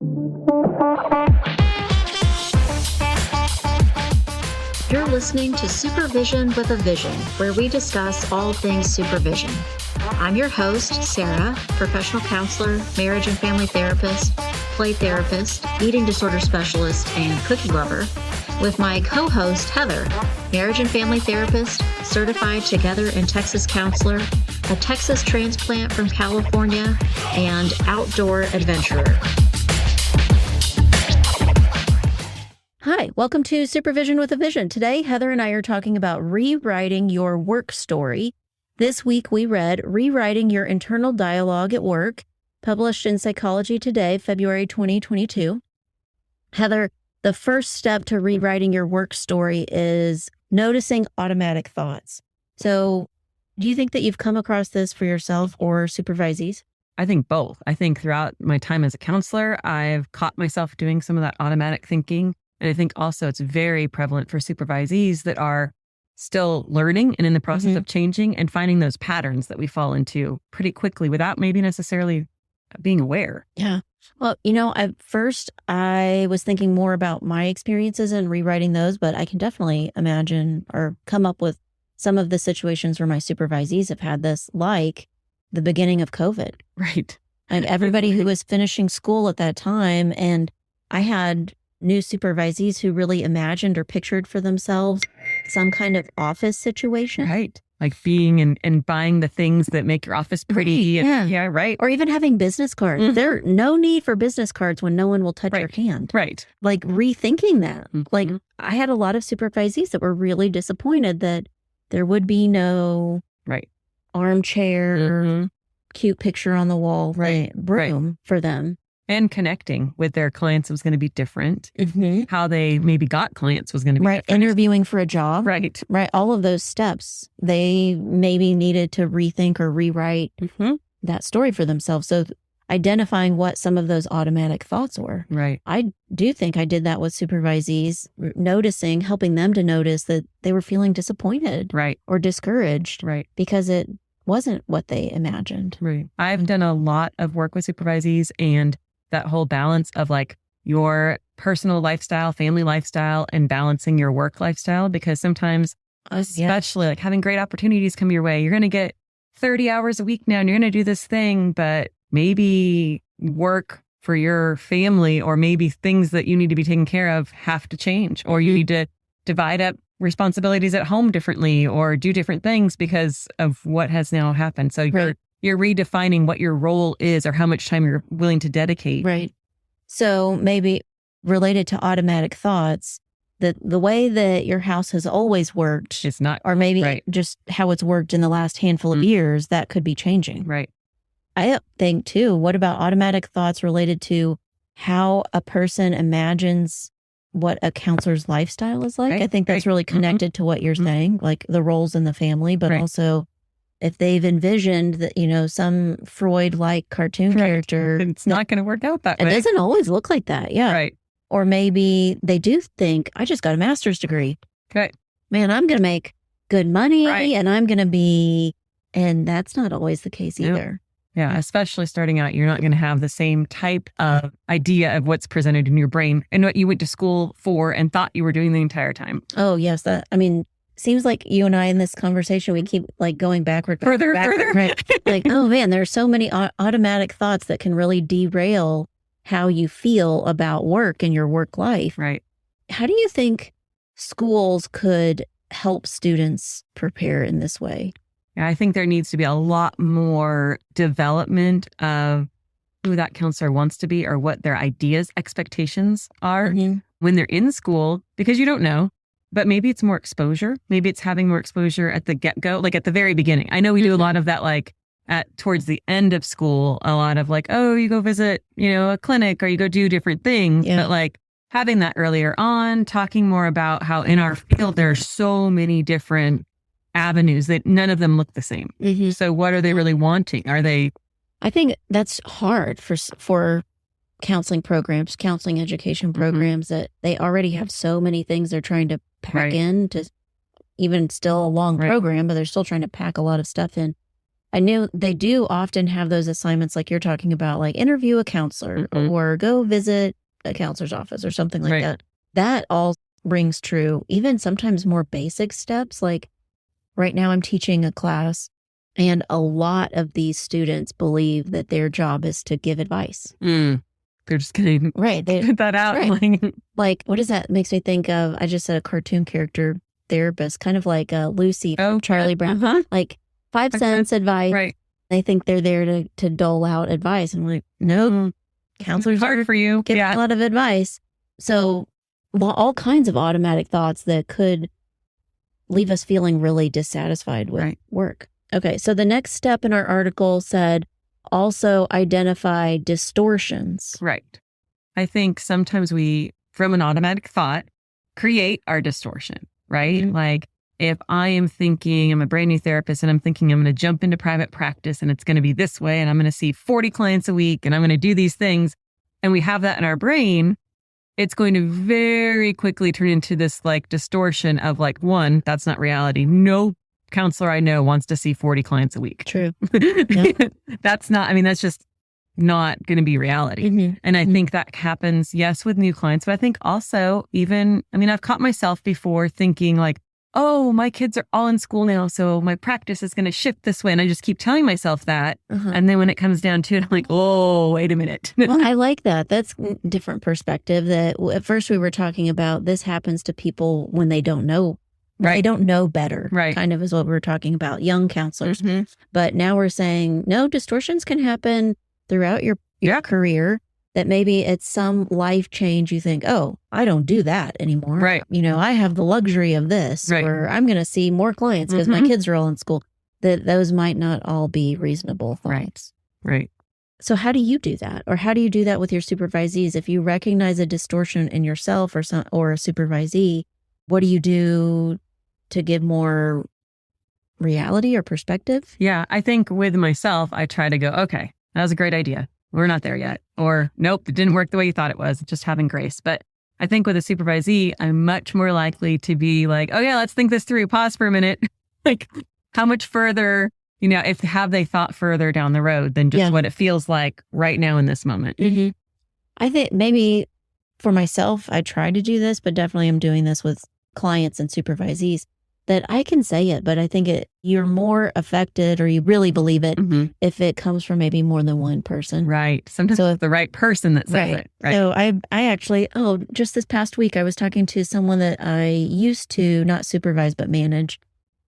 You're listening to Supervision with a Vision, where we discuss all things supervision. I'm your host, Sarah, professional counselor, marriage and family therapist, play therapist, eating disorder specialist, and cookie lover, with my co-host, Heather, marriage and family therapist, certified Together in Texas counselor, a Texas transplant from California, and outdoor adventurer. Hi, welcome to Supervision with a Vision. Today, Heather and I are talking about rewriting your work story. This week, we read Rewriting Your Internal Dialogue at Work, published in Psychology Today, February 2022. Heather, the first step to rewriting your work story is noticing automatic thoughts. So, do you think that you've come across this for yourself or supervisees? I think both. I think throughout my time as a counselor, I've caught myself doing some of that automatic thinking. And I think also it's very prevalent for supervisees that are still learning and in the process of changing and finding those patterns that we fall into pretty quickly without maybe necessarily being aware. Yeah. Well, at first I was thinking more about my experiences and rewriting those, but I can definitely imagine or come up with some of the situations where my supervisees have had this, like the beginning of COVID. Right. And everybody who was finishing school at that time. And I had new supervisees who really imagined or pictured for themselves some kind of office situation. Right. Like being and buying the things that make your office pretty. Right. Yeah, right. Or even having business cards. There's no need for business cards when no one will touch your hand. Right. Like rethinking that. Like I had a lot of supervisees that were really disappointed that there would be no armchair, cute picture on the wall, room for them. And connecting with their clients was going to be different. How they maybe got clients was going to be different. Interviewing for a job. Right. All of those steps, they maybe needed to rethink or rewrite that story for themselves. So identifying what some of those automatic thoughts were. Right. I do think I did that with supervisees, noticing, helping them to notice that they were feeling disappointed. Right. Or discouraged. Right. Because it wasn't what they imagined. Right. I've done a lot of work with supervisees, and that whole balance of like your personal lifestyle, family lifestyle, and balancing your work lifestyle, because sometimes, especially like having great opportunities come your way, you're going to get 30 hours a week now and you're going to do this thing, but maybe work for your family or maybe things that you need to be taken care of have to change, or you need to divide up responsibilities at home differently or do different things because of what has now happened. So you're redefining what your role is or how much time you're willing to dedicate. Right. So maybe related to automatic thoughts, that the way that your house has always worked, it's not, or maybe just how it's worked in the last handful of years, that could be changing. Right. I think too, what about automatic thoughts related to how a person imagines what a counselor's lifestyle is like? I think that's really connected to what you're saying, like the roles in the family, but also if they've envisioned that, some Freud-like cartoon character. It's not going to work out that way. It doesn't always look like that. Yeah. Right. Or maybe they do think, I just got a master's degree. Okay. Man, I'm going to make good money and I'm going to be, and that's not always the case either. Yeah. Especially starting out, you're not going to have the same type of idea of what's presented in your brain and what you went to school for and thought you were doing the entire time. Oh, yes. Seems like you and I in this conversation, we keep like going backward. Further. Right? Like, oh man, there's so many automatic thoughts that can really derail how you feel about work and your work life. Right. How do you think schools could help students prepare in this way? Yeah, I think there needs to be a lot more development of who that counselor wants to be or what their ideas, expectations are when they're in school, because you don't know. But maybe it's more exposure. Maybe it's having more exposure at the get-go, like at the very beginning. I know we do a lot of that, like towards the end of school, a lot of like, oh, you go visit, a clinic or you go do different things. Yeah. But like having that earlier on, talking more about how in our field, there are so many different avenues that none of them look the same. So what are they really wanting? I think that's hard for counseling programs, counseling education programs, that they already have so many things they're trying to pack in to even still a long program, but they're still trying to pack a lot of stuff in. I knew they do often have those assignments like you're talking about, like interview a counselor or go visit a counselor's office or something like that. That all rings true. Even sometimes more basic steps. Like right now I'm teaching a class and a lot of these students believe that their job is to give advice. They're just going to get that out. Right. Like, what does that makes me think of? I just said a cartoon character therapist, kind of like Lucy from Charlie Brown. Like 5 cents advice. Right. They think they're there to dole out advice. And we're like, no, counselors hard for you. Give a lot of advice. So all kinds of automatic thoughts that could leave us feeling really dissatisfied with work. Okay. So the next step in our article said, also identify distortions. Right. I think sometimes we, from an automatic thought, create our distortion, right? Like if I am thinking, I'm a brand new therapist and I'm thinking I'm going to jump into private practice and it's going to be this way and I'm going to see 40 clients a week and I'm going to do these things. And we have that in our brain, it's going to very quickly turn into this like distortion of like, one, that's not reality. No counselor I know wants to see 40 clients a week. True. That's just not going to be reality. And I think that happens, yes, with new clients, but I think also I've caught myself before thinking like, oh, my kids are all in school now, so my practice is going to shift this way. And I just keep telling myself that. And then when it comes down to it, I'm like, oh, wait a minute. Well, I like that. That's a different perspective that at first we were talking about this happens to people when they don't know. They don't know better, kind of is what we were talking about, young counselors. But now we're saying, no, distortions can happen throughout your career, that maybe it's some life change you think, oh, I don't do that anymore. Right. I have the luxury of this, or I'm going to see more clients because my kids are all in school. That those might not all be reasonable thoughts. Right. So how do you do that? Or how do you do that with your supervisees? If you recognize a distortion in yourself or a supervisee, what do you do to give more reality or perspective? Yeah, I think with myself, I try to go, okay, that was a great idea. We're not there yet. Or nope, it didn't work the way you thought it was. Just having grace. But I think with a supervisee, I'm much more likely to be like, oh yeah, let's think this through. Pause for a minute. Like how much further, have they thought further down the road than just what it feels like right now in this moment? I think maybe for myself, I try to do this, but definitely I'm doing this with clients and supervisees. That I can say it, but I think you're more affected or you really believe it if it comes from maybe more than one person. Right. Sometimes it's the right person that says it. Right. So I actually, just this past week, I was talking to someone that I used to not supervise but manage.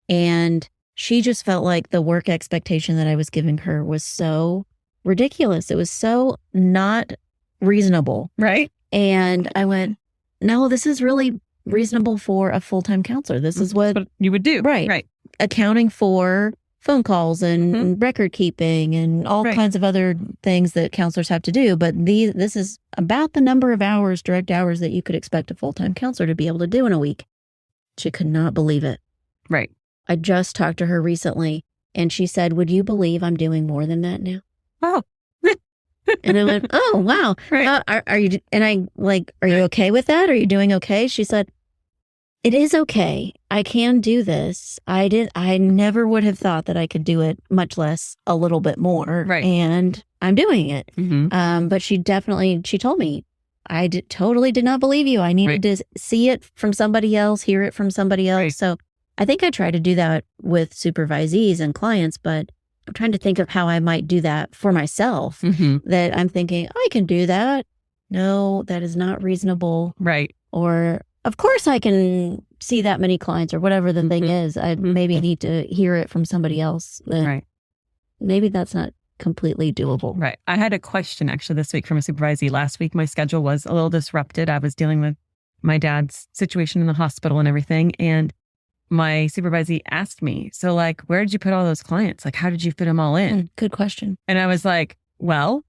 And she just felt like the work expectation that I was giving her was so ridiculous. It was so not reasonable. Right. And I went, no, this is really reasonable for a full-time counselor. This is what you would do. Right. Accounting for phone calls and record keeping and all kinds of other things that counselors have to do. But this is about the number of hours, direct hours that you could expect a full-time counselor to be able to do in a week. She could not believe it. Right. I just talked to her recently and she said, would you believe I'm doing more than that now? Oh. And I went, oh, wow. Are you, and I like, are you okay with that? Are you doing okay? She said, it is okay. I can do this. I never would have thought that I could do it, much less a little bit more. Right. And I'm doing it. But she told me, I totally did not believe you. I needed to see it from somebody else, hear it from somebody else. Right. So I think I try to do that with supervisees and clients, but I'm trying to think of how I might do that for myself, that I'm thinking, I can do that. No, that is not reasonable. Right. Or, of course, I can see that many clients or whatever the thing is. I maybe need to hear it from somebody else. Right. Maybe that's not completely doable. Right. I had a question actually this week from a supervisee. Last week, my schedule was a little disrupted. I was dealing with my dad's situation in the hospital and everything. And my supervisee asked me, so like, where did you put all those clients? Like, how did you fit them all in? Good question. And I was like, well,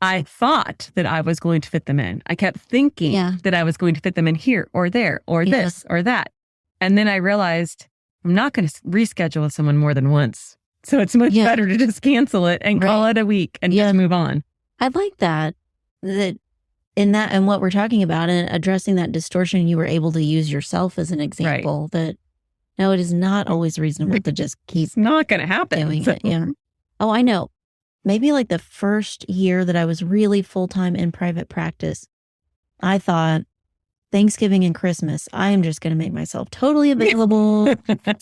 I thought that I was going to fit them in. I kept thinking that I was going to fit them in here or there or this or that. And then I realized I'm not going to reschedule with someone more than once. So it's much better to just cancel it and call it a week and just move on. I like that. And what we're talking about and addressing that distortion, you were able to use yourself as an example that No, it is not always reasonable to just keep It's not going to happen. doing it. Yeah. Oh, I know. Maybe like the first year that I was really full-time in private practice, I thought Thanksgiving and Christmas, I am just going to make myself totally available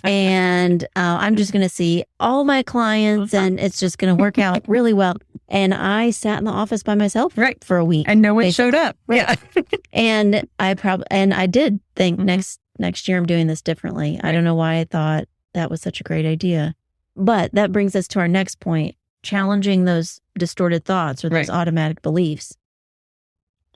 and I'm just going to see all my clients and it's just going to work out really well. And I sat in the office by myself for a week. And no one showed up. Right. Yeah. And I did think next year I'm doing this differently. I don't know why I thought that was such a great idea. But that brings us to our next point, challenging those distorted thoughts or those automatic beliefs.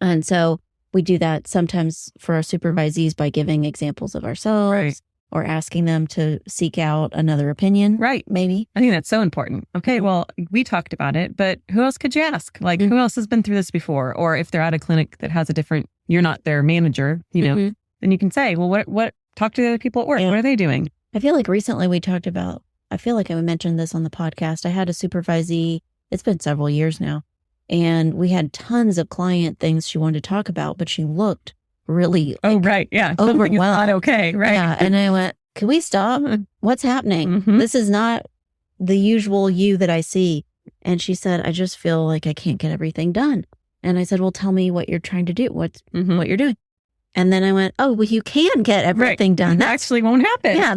And so we do that sometimes for our supervisees by giving examples of ourselves or asking them to seek out another opinion. Right. Maybe. I think that's so important. Okay, well, we talked about it, but who else could you ask? Like, who else has been through this before? Or if they're at a clinic that has a different, you're not their manager, you know, then you can say, well, what, talk to the other people at work. What are they doing? I feel like recently we talked about, I feel like I mentioned this on the podcast. I had a supervisee, it's been several years now, and we had tons of client things she wanted to talk about, but she looked really overwhelmed. Not okay, right? Yeah, and I went, can we stop? What's happening? This is not the usual you that I see. And she said, I just feel like I can't get everything done. And I said, well, tell me what you're trying to do, what you're doing. And then I went, oh, well, you can get everything done. That actually won't happen. Yeah,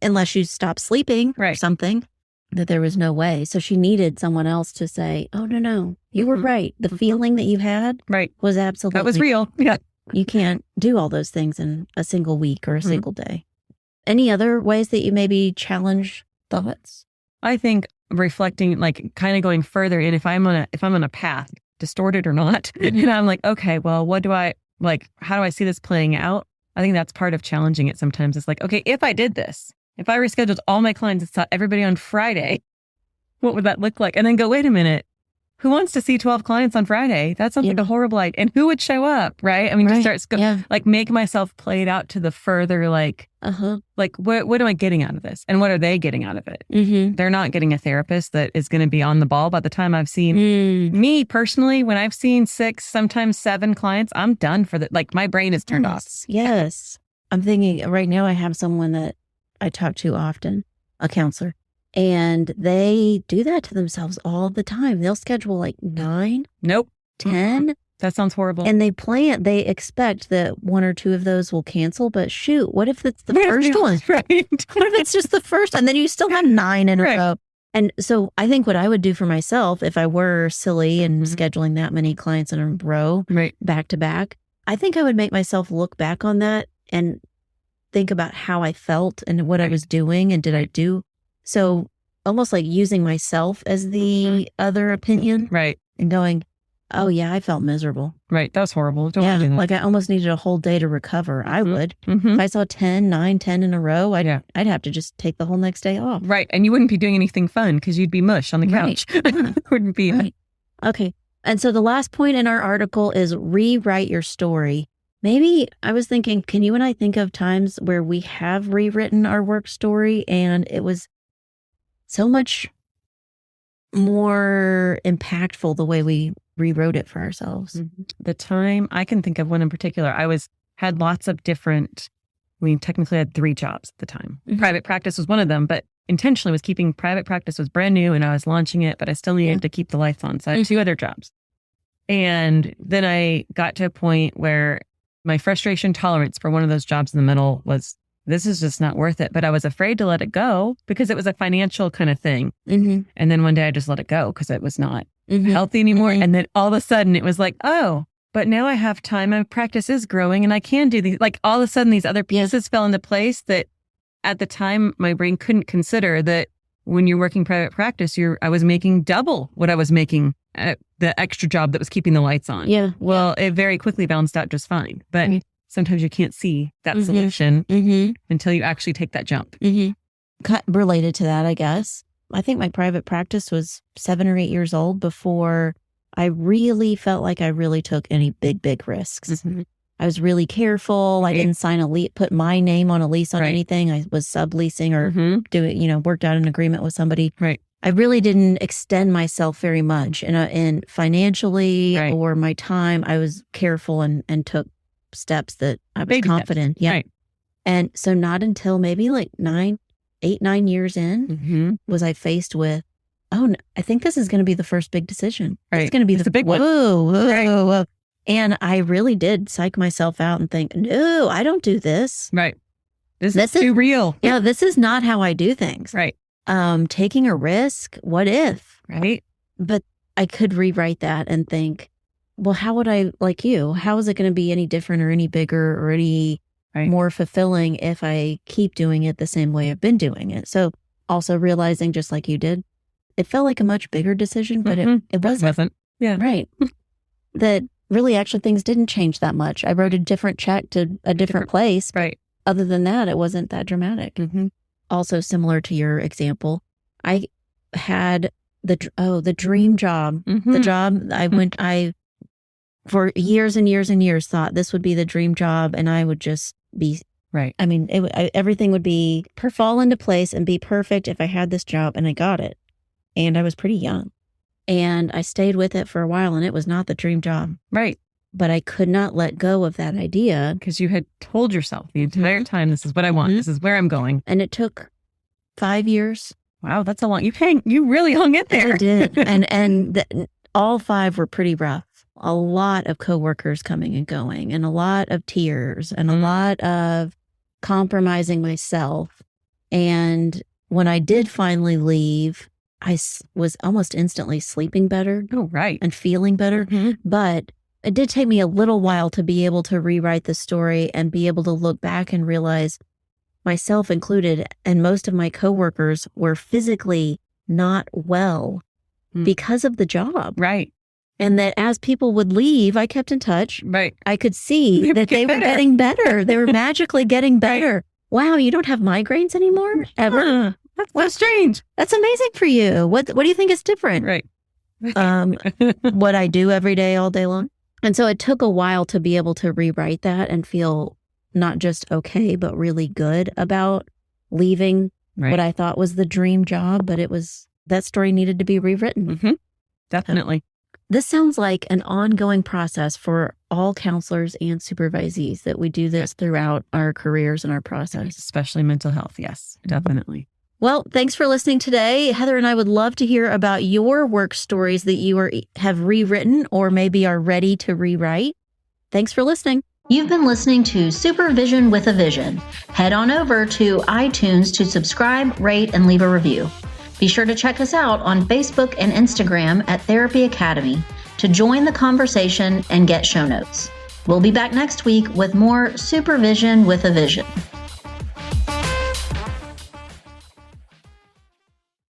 unless you stop sleeping or something, that there was no way. So she needed someone else to say, oh, no, you were right. The feeling that you had was absolutely. That was real. Yeah. You can't do all those things in a single week or a single day. Any other ways that you maybe challenge thoughts? I think reflecting, like kind of going further in, if I'm on a path, distorted or not, and I'm like, okay, well, how do I see this playing out? I think that's part of challenging it sometimes. It's like, okay, if I did this, if I rescheduled all my clients and saw everybody on Friday, what would that look like? And then go, wait a minute, who wants to see 12 clients on Friday? That sounds like a horrible idea. And who would show up, right? I mean, just start, like make myself play it out to the further, like, what am I getting out of this? And what are they getting out of it? They're not getting a therapist that is going to be on the ball. By the time I've seen me personally, when I've seen 6, sometimes 7 clients, I'm done for like my brain is turned off. Yes. I'm thinking right now I have someone that I talk to often, a counselor, and they do that to themselves all the time. They'll schedule like 9, 10. That sounds horrible. And they expect that 1 or 2 of those will cancel, but shoot, what if it's the first one? Right. What if it's just the first one? Then you still have 9 in a row. And so I think what I would do for myself if I were silly and scheduling that many clients in a row, back to back, I think I would make myself look back on that and think about how I felt and what I was doing and did I do. So almost like using myself as the other opinion. Right. And going, oh yeah, I felt miserable. Right. That was horrible. Don't do that. Like I almost needed a whole day to recover. I would. If I saw 9, 10 in a row, I'd have to just take the whole next day off. Right. And you wouldn't be doing anything fun because you'd be mush on the couch. Wouldn't be. Right. Okay. And so the last point in our article is rewrite your story. Maybe I was thinking, can you and I think of times where we have rewritten our work story and it was so much more impactful the way we rewrote it for ourselves? The time I can think of one in particular, had lots of different, technically had 3 jobs at the time. Private practice was one of them, but intentionally was keeping private practice was brand new and I was launching it, but I still needed to keep the lights on. So I had 2 other jobs. And then I got to a point where my frustration tolerance for one of those jobs in the middle was, this is just not worth it. But I was afraid to let it go because it was a financial kind of thing. And then one day I just let it go because it was not healthy anymore. And then all of a sudden it was like, oh, but now I have time. My practice is growing and I can do these. Like all of a sudden these other pieces fell into place that at the time my brain couldn't consider that when you're working private practice, I was making double what I was making at the extra job that was keeping the lights on. Yeah. Well, it very quickly balanced out just fine. But sometimes you can't see that solution until you actually take that jump. Related to that, I guess. I think my private practice was 7 or 8 years old before I really felt like I really took any big risks. I was really careful. I didn't put my name on a lease on anything. I was subleasing or worked out an agreement with somebody. Right. I really didn't extend myself very much in financially or my time. I was careful and took steps that I was confident. Right. And so not until maybe like 9 years in was I faced with, I think this is going to be the first big decision. Right. It's going to be the big one. Whoa. And I really did psych myself out and think, no, I don't do this. Right. This is too real. Yeah, this is not how I do things. Right. Taking a risk, what if? Right. But I could rewrite that and think, well, how would I, like you, how is it going to be any different or any bigger or any more fulfilling if I keep doing it the same way I've been doing it? So also realizing, just like you did, it felt like a much bigger decision, but it wasn't. Yeah. Right. That really actually things didn't change that much. I wrote a different check to a different place. Right. Other than that, it wasn't that dramatic. Also similar to your example, I had the dream job. The job I for years and years and years thought this would be the dream job, and I would just be right. I mean, everything would be fall into place and be perfect if I had this job, and I got it. And I was pretty young, and I stayed with it for a while, and it was not the dream job. Right. But I could not let go of that idea. Because you had told yourself the entire time, this is what I want. This is where I'm going. And it took 5 years. Wow, that's a long. You really hung in there. I did. And all 5 were pretty rough. A lot of coworkers coming and going, and a lot of tears, and a lot of compromising myself. And when I did finally leave, I was almost instantly sleeping better. Oh, right. And feeling better. But it did take me a little while to be able to rewrite the story and be able to look back and realize, myself included, and most of my coworkers were physically not well because of the job. Right. And that as people would leave, I kept in touch. Right. I could see that they were getting better. They were magically getting better. Wow, you don't have migraines anymore? Ever? That's so strange. That's amazing for you. What do you think is different? Right. What I do every day, all day long. And so it took a while to be able to rewrite that and feel not just okay, but really good about leaving what I thought was the dream job. But that story needed to be rewritten. Definitely. This sounds like an ongoing process for all counselors and supervisees, that we do this throughout our careers and our process. Especially mental health. Yes, definitely. Well, thanks for listening today. Heather and I would love to hear about your work stories that you have rewritten or maybe are ready to rewrite. Thanks for listening. You've been listening to Supervision with a Vision. Head on over to iTunes to subscribe, rate, and leave a review. Be sure to check us out on Facebook and Instagram at Therapy Academy to join the conversation and get show notes. We'll be back next week with more Supervision with a Vision.